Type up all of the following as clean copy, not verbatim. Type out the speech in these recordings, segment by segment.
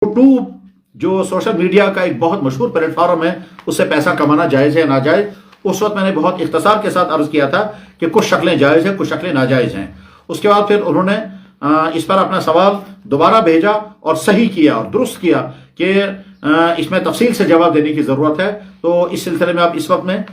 YouTube जो social media का एक बहुत मशहूर प्लेटफॉर्म है, उससे पैसा कमाना जायज़ है नाजायज़। उस वक्त मैंने बहुत इख्तिसार के साथ अर्ज़ किया था कि कुछ शक्लें जायज़ हैं, कुछ शक्लें नाजायज़ हैं। उसके बाद फिर उन्होंने इस पर अपना सवाल दोबारा भेजा और सही किया और दुरुस्त किया कि इसमें तफसील से जवाब देने की ज़रूरत है। तो इस सिलसिले में अब इस वक्त मैं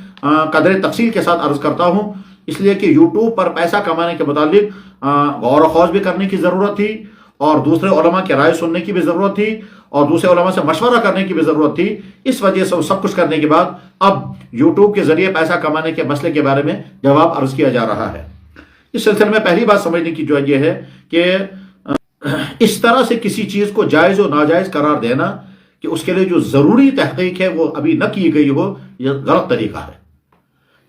कदर तफसील के साथ अर्ज़ करता हूँ, इसलिए कि यूट्यूब पर पैसा कमाने के मुतालिक गौर व खौज भी करने की ज़रूरत थी और दूसरे उलमा की राय सुनने की भी ज़रूरत थी और दूसरे उलमा से मशवरा करने की भी ज़रूरत थी। इस वजह से सब कुछ करने के बाद अब यूट्यूब के ज़रिए पैसा कमाने के मसले के बारे में जवाब अर्ज़ किया जा रहा है। इस सिलसिले में पहली बात समझने की जो ये है कि इस तरह से किसी चीज़ को जायज़ और नाजायज़ करार देना कि उसके लिए जो ज़रूरी तहक़ीक़ है वो अभी न की गई हो, यह गलत तरीका है।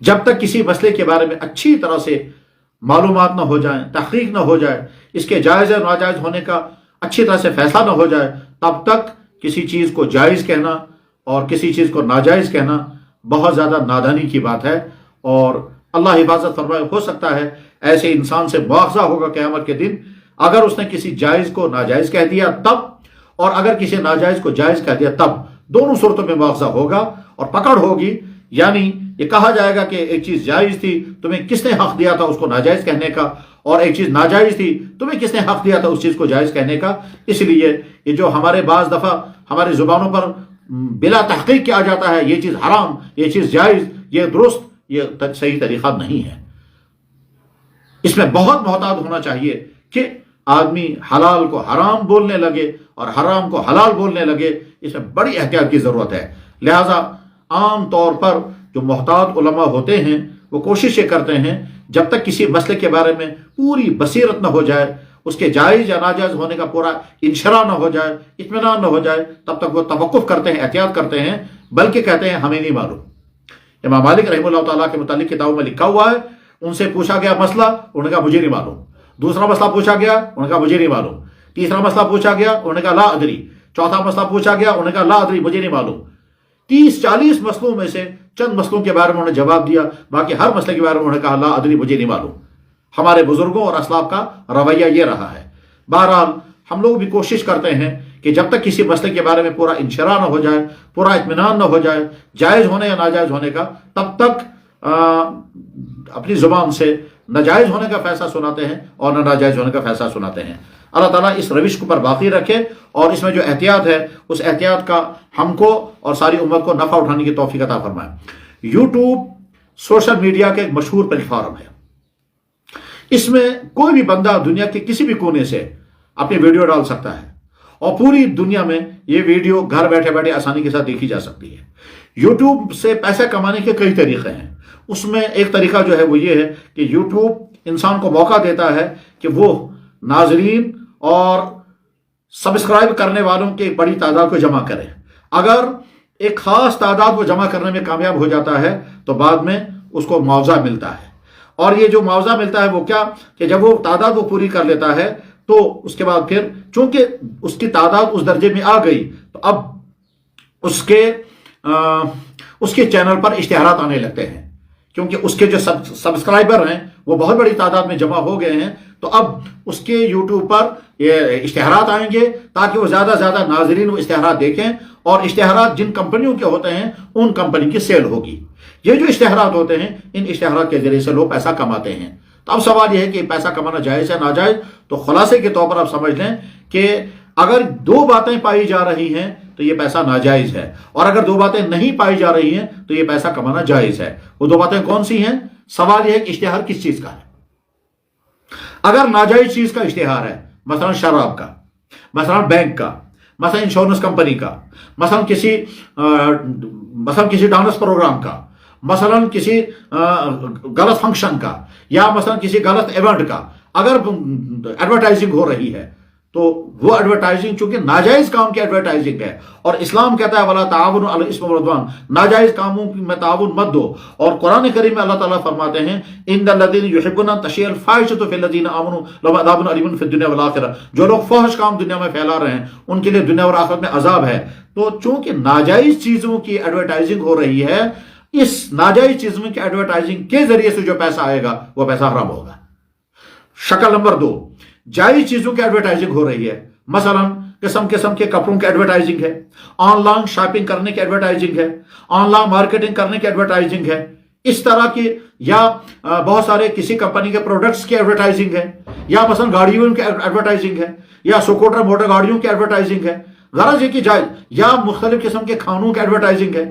जब तक किसी मसले के बारे में अच्छी तरह से मालूमात न हो जाए, तहक़ीक़ न हो जाए, इसके जायज़ और नाजायज़ होने का अच्छी तरह से फैसला न हो जाए, तब तक किसी चीज़ को जायज़ कहना और किसी चीज़ को नाजायज़ कहना बहुत ज़्यादा नादानी की बात है। और अल्लाह हिफाजत फरमाए, हो सकता है ऐसे इंसान से मुआवजा होगा क़यामत के दिन अगर उसने किसी जायज़ को नाजायज़ कह दिया तब, और अगर किसी नाजायज़ को जायज़ कह दिया तब, दोनों सूरतों में मुआवजा होगा और पकड़ होगी। यानी ये कहा जाएगा कि एक चीज़ जायज़ थी, तुम्हें किसने हक़ दिया था उसको नाजायज़ कहने का, और एक चीज़ नाजायज़ थी, तुम्हें किसने हक़ दिया था उस चीज़ को जायज़ कहने का। इसलिए ये जो हमारे बाज़ दफ़ा हमारी ज़ुबानों पर बिला तहक़ीक़ किया जाता है, ये चीज़ हराम, ये चीज़ जायज़, ये दुरुस्त, ये सही तरीक़ा नहीं है। इसमें बहुत मोहतात होना चाहिए कि आदमी हलाल को हराम बोलने लगे और हराम को हलाल बोलने लगे, इसमें बड़ी एहतियात की ज़रूरत है। लिहाजा आम तौर पर जो मोहतात उलमा होते हैं वो कोशिश ये करते हैं जब तक किसी मसले के बारे में पूरी बसीरत न हो जाए, उसके जायज़ या नाजायज़ होने का पूरा इंशरा न हो जाए, इत्मीनान न हो जाए, तब तक वो तवक्कुफ़ करते हैं, एहतियात करते हैं, बल्कि कहते हैं हमें नहीं मालूम। इमाम मालिक रहमतुल्लाह तआला के मुतालिक किताबों में लिखा हुआ है, उनसे पूछा गया मसला, उन्होंने कहा मुझे नहीं मालूम। दूसरा मसला पूछा गया, उन्होंने कहा मुझे नहीं मालूम। तीसरा मसला पूछा गया, उन्होंने कहा ला अदरी। चौथा मसला पूछा गया, उन्होंने कहा ला अदरी, मुझे नहीं मालूम। 30-40 मसलों में से चंद मसलों के बारे में उन्होंने जवाब दिया, बाकी हर मसले के बारे में उन्होंने कहा ला अदरी, मुझे नहीं मालूम। हमारे बुजुर्गों और असलाफ का रवैया ये रहा है। बहरहाल हम लोग भी कोशिश करते हैं कि जब तक किसी मसले के बारे में पूरा इंशरा न हो जाए, पूरा इत्मीनान न हो जाए जायज़ होने या नाजायज़ होने का, तब तक अपनी ज़ुबान से नाजायज़ होने का फैसला सुनाते हैं और न नाजायज़ होने का फैसला सुनाते हैं। अल्लाह ताला इस रविश को पर बाकी रखे और इसमें जो एहतियात है उस एहतियात का हमको और सारी उम्मत को नफ़ा उठाने की तौफीक अता फरमाए। यूट्यूब सोशल मीडिया का एक मशहूर प्लेटफॉर्म है। इसमें कोई भी बंदा दुनिया के किसी भी कोने से अपनी वीडियो डाल सकता है और पूरी दुनिया में ये वीडियो घर बैठे बैठे आसानी के साथ देखी जा सकती है। यूट्यूब से पैसे कमाने के कई तरीक़े हैं। उसमें एक तरीका जो है वो ये है कि यूट्यूब इंसान को मौका देता है कि वो नाजरीन और सब्सक्राइब करने वालों की एक बड़ी तादाद को जमा करे। अगर एक ख़ास तादाद को जमा करने में कामयाब हो जाता है तो बाद में उसको मुआवजा मिलता है। और ये जो मुआवजा मिलता है वो क्या, कि जब वो तादाद वो पूरी कर लेता है तो उसके बाद फिर चूंकि उसकी तादाद उस दर्जे में आ गई तो अब उसके चैनल पर इश्तिहारात आने लगते हैं, क्योंकि उसके जो सब्सक्राइबर हैं वो बहुत बड़ी तादाद में जमा हो गए हैं। तो अब उसके यूट्यूब पर ये इश्तिहारात आएंगे ताकि वो ज़्यादा से ज़्यादा नाजरीन वो इश्तिहारात देखें, और इश्तिहारात जिन कंपनियों के होते हैं उन कंपनी की सेल होगी। ये जो इश्तिहारात होते हैं, इन इश्तिहारात के जरिए से लोग पैसा कमाते हैं। तो अब सवाल यह है कि पैसा कमाना जायज़ है नाजायज़। तो खुलासे के तौर पर आप समझ लें कि अगर दो बातें पाई जा रही हैं तो ये पैसा नाजायज़ है, और अगर दो बातें नहीं पाई जा रही हैं तो ये पैसा कमाना जायज़ है। वो दो बातें कौन सी हैं? सवाल यह है कि इश्तिहार किस चीज़ का है। अगर नाजायज़ चीज़ का इश्तिहार है, मसलन शराब का, मसलन बैंक का, मसलन इंश्योरेंस कंपनी का, मसलन किसी डांस प्रोग्राम का, मसलन किसी गलत फंक्शन का, या मसलन किसी गलत इवेंट का अगर एडवर्टाइजिंग हो रही है तो वो एडवर्टाइजिंग चूंकि नाजायज़ काम की एडवर्टाइजिंग है, और इस्लाम कहता है वला ताउनु अलल इस्मि वल उद्वान, नाजायज़ कामों में ताउन मत दो। और कुरान करीम में अल्लाह ताला फरमाते हैं इन्नल लज़ीना युहिब्बूना तशय्युल फाहिशतु फिल लज़ीना आमनू लहुम अज़ाबुन अलीमुन फिद दुनिया वल आखिरह, जो लोग फहश काम दुनिया में फैला रहे हैं उनके लिए दुनिया और आखिरत में अजाब है। तो चूंकि नाजायज़ चीज़ों की एडवर्टाइजिंग हो रही है, इस नाजायज़ चीज़ों की एडवर्टाइजिंग के जरिए से जो पैसा आएगा वो पैसा हराम होगा। शक्ल नंबर 2, जायज़ चीज़ों की एडवर्टाइजिंग हो रही है, मसलन किस्म किस्म के कपड़ों की एडवर्टाइजिंग है, ऑनलाइन शॉपिंग करने की एडवर्टाइजिंग है, ऑनलाइन मार्केटिंग करने की एडवर्टाइजिंग है, इस तरह की, या बहुत सारे किसी कंपनी के प्रोडक्ट्स की एडवर्टाइजिंग है, या मसलन गाड़ियों की एडवर्टाइजिंग है, या स्कूटर मोटर गाड़ियों की एडवर्टाइजिंग है। गरज ये कि जाए, या मुख्तलिफ किस्म के खानों की एडवर्टाइजिंग है।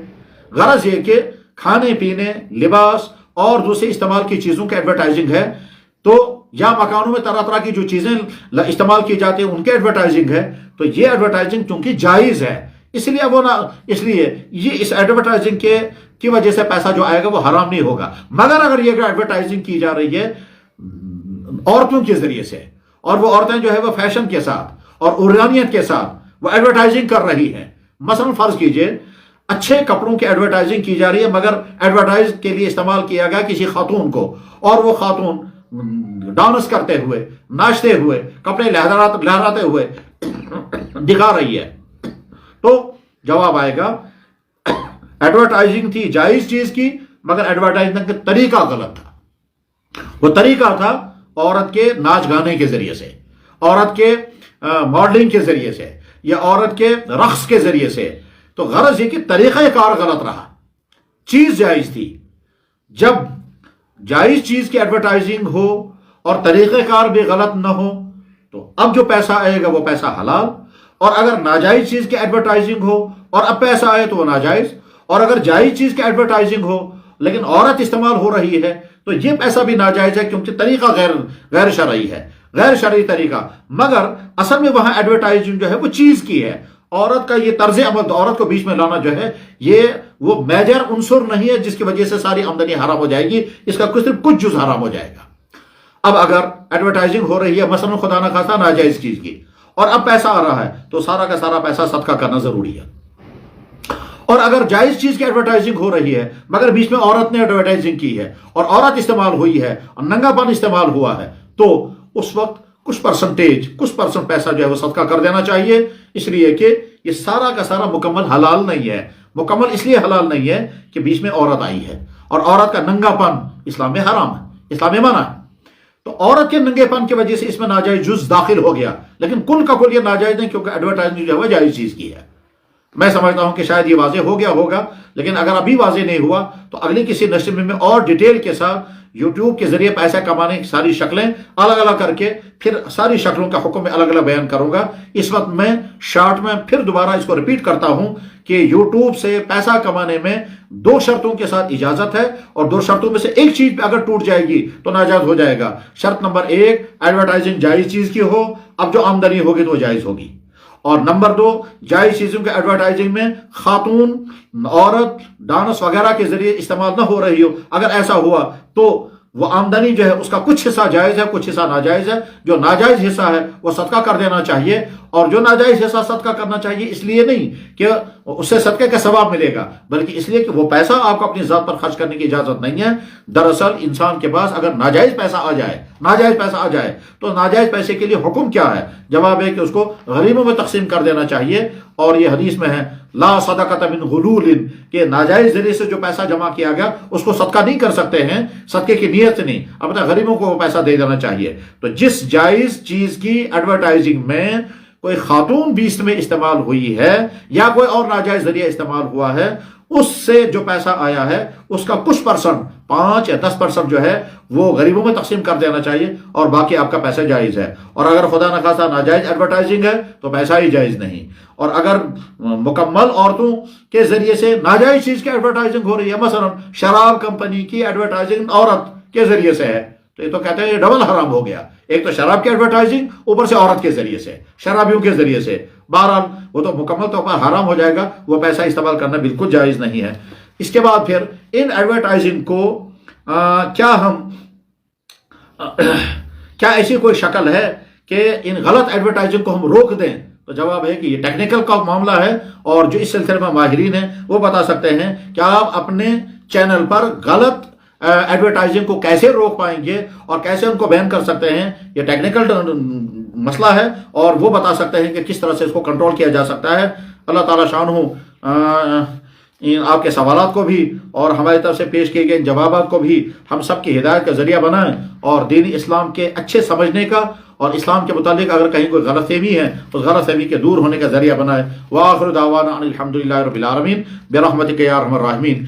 गरज ये कि खाने पीने, लिबास और दूसरी इस्तेमाल की चीज़ों की एडवर्टाइजिंग है। तो या मकानों में तरह तरह की जो चीज़ें इस्तेमाल की जाती हैं उनकी एडवर्टाइजिंग है। तो ये एडवर्टाइजिंग चूंकि जायज़ है, इसलिए वो ना, इसलिए ये इस एडवर्टाइजिंग के की वजह से पैसा जो आएगा वो हराम नहीं होगा। मगर अगर ये एडवर्टाइजिंग की जा रही है औरतों के जरिए से, और वो औरतें जो है वो फैशन के साथ और उर्यानियत के साथ वो एडवर्टाइजिंग कर रही हैं। मसलन फर्ज कीजिए अच्छे कपड़ों की एडवर्टाइजिंग की जा रही है, मगर एडवर्टाइज के लिए इस्तेमाल किया गया किसी खातून को, और वो खातून डांस करते हुए, नाचते हुए, कपड़े लहराते हुए दिखा रही है। तो जवाब आएगा एडवर्टाइजिंग थी जायज चीज की, मगर एडवर्टाइजिंग का तरीका गलत था। वो तरीका था औरत के नाच गाने के जरिए से, औरत के मॉडलिंग के जरिए से, या औरत के रक्स के जरिए से। तो गरज ये कि तरीका कार गलत रहा, चीज जायज थी। जब जायज चीज की एडवर्टाइजिंग हो और तरीक़ेकार भी गलत न हो, तो अब जो पैसा आएगा वो पैसा हलाल। और अगर नाजायज चीज की एडवर्टाइजिंग हो और अब पैसा आए तो वो नाजायज। और अगर जायज चीज की एडवर्टाइजिंग हो लेकिन औरत इस्तेमाल हो रही है तो ये पैसा भी नाजायज है, क्योंकि तरीका गैर शरई है, गैर शरई तरीका। मगर असल में वहां एडवर्टाइजिंग जो है वो चीज की है। औरत का ये तर्ज अमल, औरत को बीच में लाना जो है ये वो मेजर उनसुर नहीं है जिसकी वजह से सारी आमदनी हराम हो जाएगी। इसका सिर्फ कुछ जुज हराम हो जाएगा। अब अगर एडवर्टाइजिंग हो रही है मसलन खुदा ना खासा नाजायज चीज की, और अब पैसा आ रहा है, तो सारा का सारा पैसा सदका करना जरूरी है। और अगर जायज चीज की एडवर्टाइजिंग हो रही है मगर बीच में औरत ने एडवर्टाइजिंग की है और औरत इस्तेमाल हुई है और नंगापन इस्तेमाल हुआ है, तो उस वक्त कुछ परसेंट पैसा जो है वो सदका कर देना चाहिए। इसलिए कि ये सारा का सारा मुकम्मल हलाल नहीं है। मुकम्मल इसलिए हलाल नहीं है कि बीच में औरत आई है, और औरत का नंगापन इस्लाम में हराम है, इस्लाम में मना है। तो औरत के नंगेपन की वजह से इसमें नाजायज जुज दाखिल हो गया, लेकिन कुल का कुल ये नाजायज नहीं, क्योंकि एडवर्टाइजिंग जो है जायज चीज की है। मैं समझता हूं कि शायद ये वाजे हो गया होगा, लेकिन अगर अभी वाजे नहीं हुआ तो अगली किसी नशर में और डिटेल के साथ यूट्यूब के जरिए पैसा कमाने की सारी शक्लें अलग अलग करके फिर सारी शक्लों का हुक्म में अलग अलग बयान करूंगा। इस वक्त मैं शॉर्ट में फिर दोबारा इसको रिपीट करता हूं कि यूट्यूब से पैसा कमाने में 2 शर्तों के साथ इजाजत है, और 2 शर्तों में से एक चीज अगर टूट जाएगी तो नाजायज हो जाएगा। शर्त नंबर 1, एडवर्टाइजिंग जायज चीज की हो, अब जो आमदनी होगी तो जायज होगी। और नंबर 2, जायज चीजों के एडवर्टाइजिंग में खातून, औरत डांस वगैरह के जरिए इस्तेमाल न हो रही हो। अगर ऐसा हुआ तो वो आमदनी जो है उसका कुछ हिस्सा जायज है, कुछ हिस्सा नाजायज है। जो नाजायज हिस्सा है वो सदका कर देना चाहिए, और जो नाजायज हिस्सा सदका करना चाहिए इसलिए नहीं कि उससे सदके का सवाब मिलेगा, बल्कि इसलिए कि वो पैसा आपको अपनी जात पर खर्च करने की इजाजत नहीं है। दरअसल इंसान के पास अगर नाजायज पैसा आ जाए तो नाजायज पैसे के लिए हुक्म क्या है? जवाब है कि उसको गरीबों में तकसीम कर देना चाहिए। और ये हदीस में है ला सदक़त मिन गुलूलिन, के नाजायज जरिए से जो पैसा जमा किया गया उसको सदका नहीं कर सकते हैं, सदके की नीयत नहीं, अपने गरीबों को वो पैसा दे देना चाहिए। तो जिस जायज चीज की एडवर्टाइजिंग में कोई खातून बीच में इस्तेमाल हुई है या कोई और नाजायज जरिया इस्तेमाल हुआ है, उससे जो पैसा आया है उसका कुछ परसेंट 5 या 10% जो है वो गरीबों में तकसीम कर देना चाहिए, और बाकी आपका पैसा जायज है। और अगर खुदा न खासा नाजायज एडवर्टाइजिंग है तो पैसा ही जायज नहीं। और अगर मुकम्मल औरतों के जरिए से नाजायज चीज की एडवर्टाइजिंग हो रही है, मसलन शराब कंपनी की एडवर्टाइजिंग औरत के जरिए से है, तो ये तो कहते हैं ये डबल हराम हो गया। एक तो शराब की एडवर्टाइजिंग, ऊपर से औरत के जरिए से, शराबियों के जरिए से। बहरहाल वो तो मुकम्मल तौर पर हराम हो जाएगा, वो पैसा इस्तेमाल करना बिल्कुल जायज नहीं है। इसके बाद फिर इन एडवर्टाइजिंग को क्या ऐसी कोई शक्ल है कि इन गलत एडवर्टाइजिंग को हम रोक दें? तो जवाब है कि ये टेक्निकल का मामला है, और जो इस सिलसिले में माहिरीन हैं वो बता सकते हैं कि आप अपने चैनल पर गलत एडवर्टाइजिंग को कैसे रोक पाएंगे और कैसे उनको बैन कर सकते हैं। ये टेक्निकल मसला है, और वो बता सकते हैं कि किस तरह से इसको कंट्रोल किया जा सकता है। अल्लाह ताला शान इन आपके सवालात को भी और हमारी तरफ से पेश किए गए जवाबात को भी हम सब की हिदायत का जरिया बनाएं, और दीन इस्लाम के अच्छे समझने का اور اسلام کے متعلق اگر کہیں کوئی غلط فہمی ہے اس غلط فہمی کے دور ہونے کا ذریعہ بنائے. وآخر دعوانا ان الحمد للہ رب العالمین برحمتک یا ارحم الراحمین.